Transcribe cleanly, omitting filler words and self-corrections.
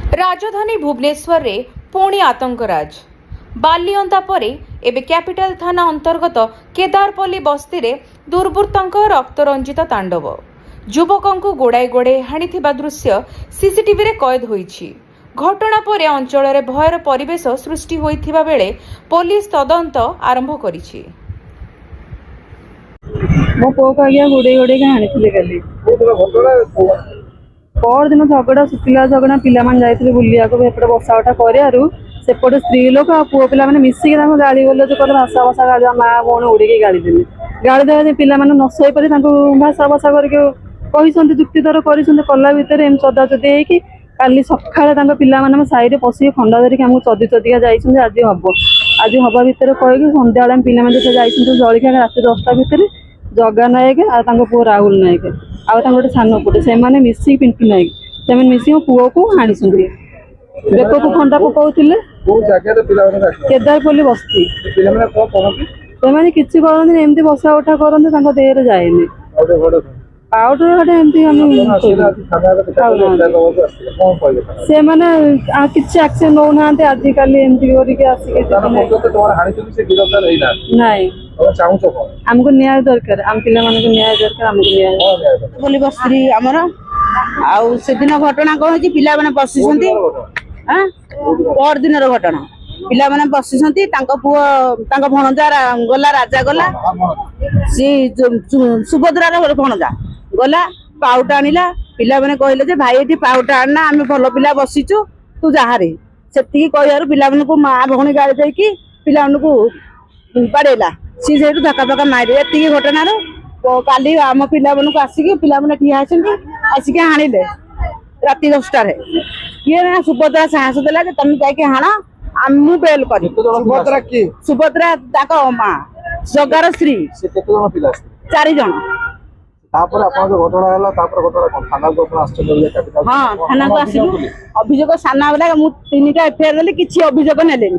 राजधानी भुवनेश्वर रे पुणी आतंकराज बालिअंता परे एबे कैपिटल थाना अंतर्गत केदारपल्ली बस्ती रे दुर्बृत्तंक रक्तरंजित तांडव युवकों गोड़ाई गोड़े हाणिथिबा दृश्य सीसीटीवी रे कैद होईछि। घटना परे अंचल रे भयर परिवेश सृष्टि होइथिबा बेले पुलिस तदंत आरंभ करिछि। मो पो को आज्ञा गोड़े गोड़े हाणिथिले काली पर दिन झगड़ा सुखिला झगड़ा पिला मान जाइथिले बुलिया को एपटे बसा उठा करियारु सेपटे स्त्री लोक आ पुओ पिला माने मिसिक ताको गाली बोले जो कले भाषा भाषा गाली मां बोन उड़ी के गाली देले पिला माने न सही परे ताको भाषा भाषा करके कहिसंती जुक्तितर करिसंती कला भितर एम सदा चदी हेकी काली सखाळे ताको पिला माने साइड रे पसी खंडा धरि हमहु चदी चदिका जाइसंती आज हबा भितर कहि संध्या बेला पिला माने से जाइसंती जळिखा राति 10टा भितर जगा नायक आ ताको पुओ राहुल नायक आ ताको गोटे सान पुटे से माने मिसी पिंटू नायक से माने मिसी पुओ को हानिसंती बेक को खंडा पकाउथिले को जगह रे पिला माने केदारपल्ली बस्ती पिला माने को करथि से माने किछि करन एमती बसा उठा करन ताको देह रे जायनी पाउडर हटे एमती हम से माने आ किछि एक्शन नो नाते आजि काली एमती करी के आसी के तोर हानि से गिरफ्तार होइना नाही और चाहू छ कोन हमको न्याय दरकार हम पिला माने को न्याय दरकार हमको न्याय बोली बस्त्री हमर आउ से दिन घटना को होची पिला माने बसिसंती हां पर दिन रो घटना पिला माने बसिसंती तांको पुओ तांको भणजा गला राजा गला सी सुभद्रा रो भणजा गला पाउटा आनिला पिला माने कहले जे भाई एठी पाउटा आना आमे भलो पिला बसिचु तू जाहारे सेती कहयारु पिला माने को मां भणी गाଳି देकी पिला माने को पड़ेला सी जेटु धक्का धक्का मारे एती घटना रो काली आम पिला माने को आसी के पिला माने ठिया आछंती आसी के हानिले राति 10टा रे ये ना सुभद्रा साहस देला जे तमे जाय के हाना आमु बेल करी सुभद्रा की सुभद्रा ताको मां जगार श्री से केते जण पिला 4 जण तापर आपन जो घटना हला तापर घटना कोन थाना को अपन आश्चर्य ले कैपिटल हां थाना को आसी अभियोग साना वाला मु 3टा एफआईआर देली किछि अभियोग नेलेनी।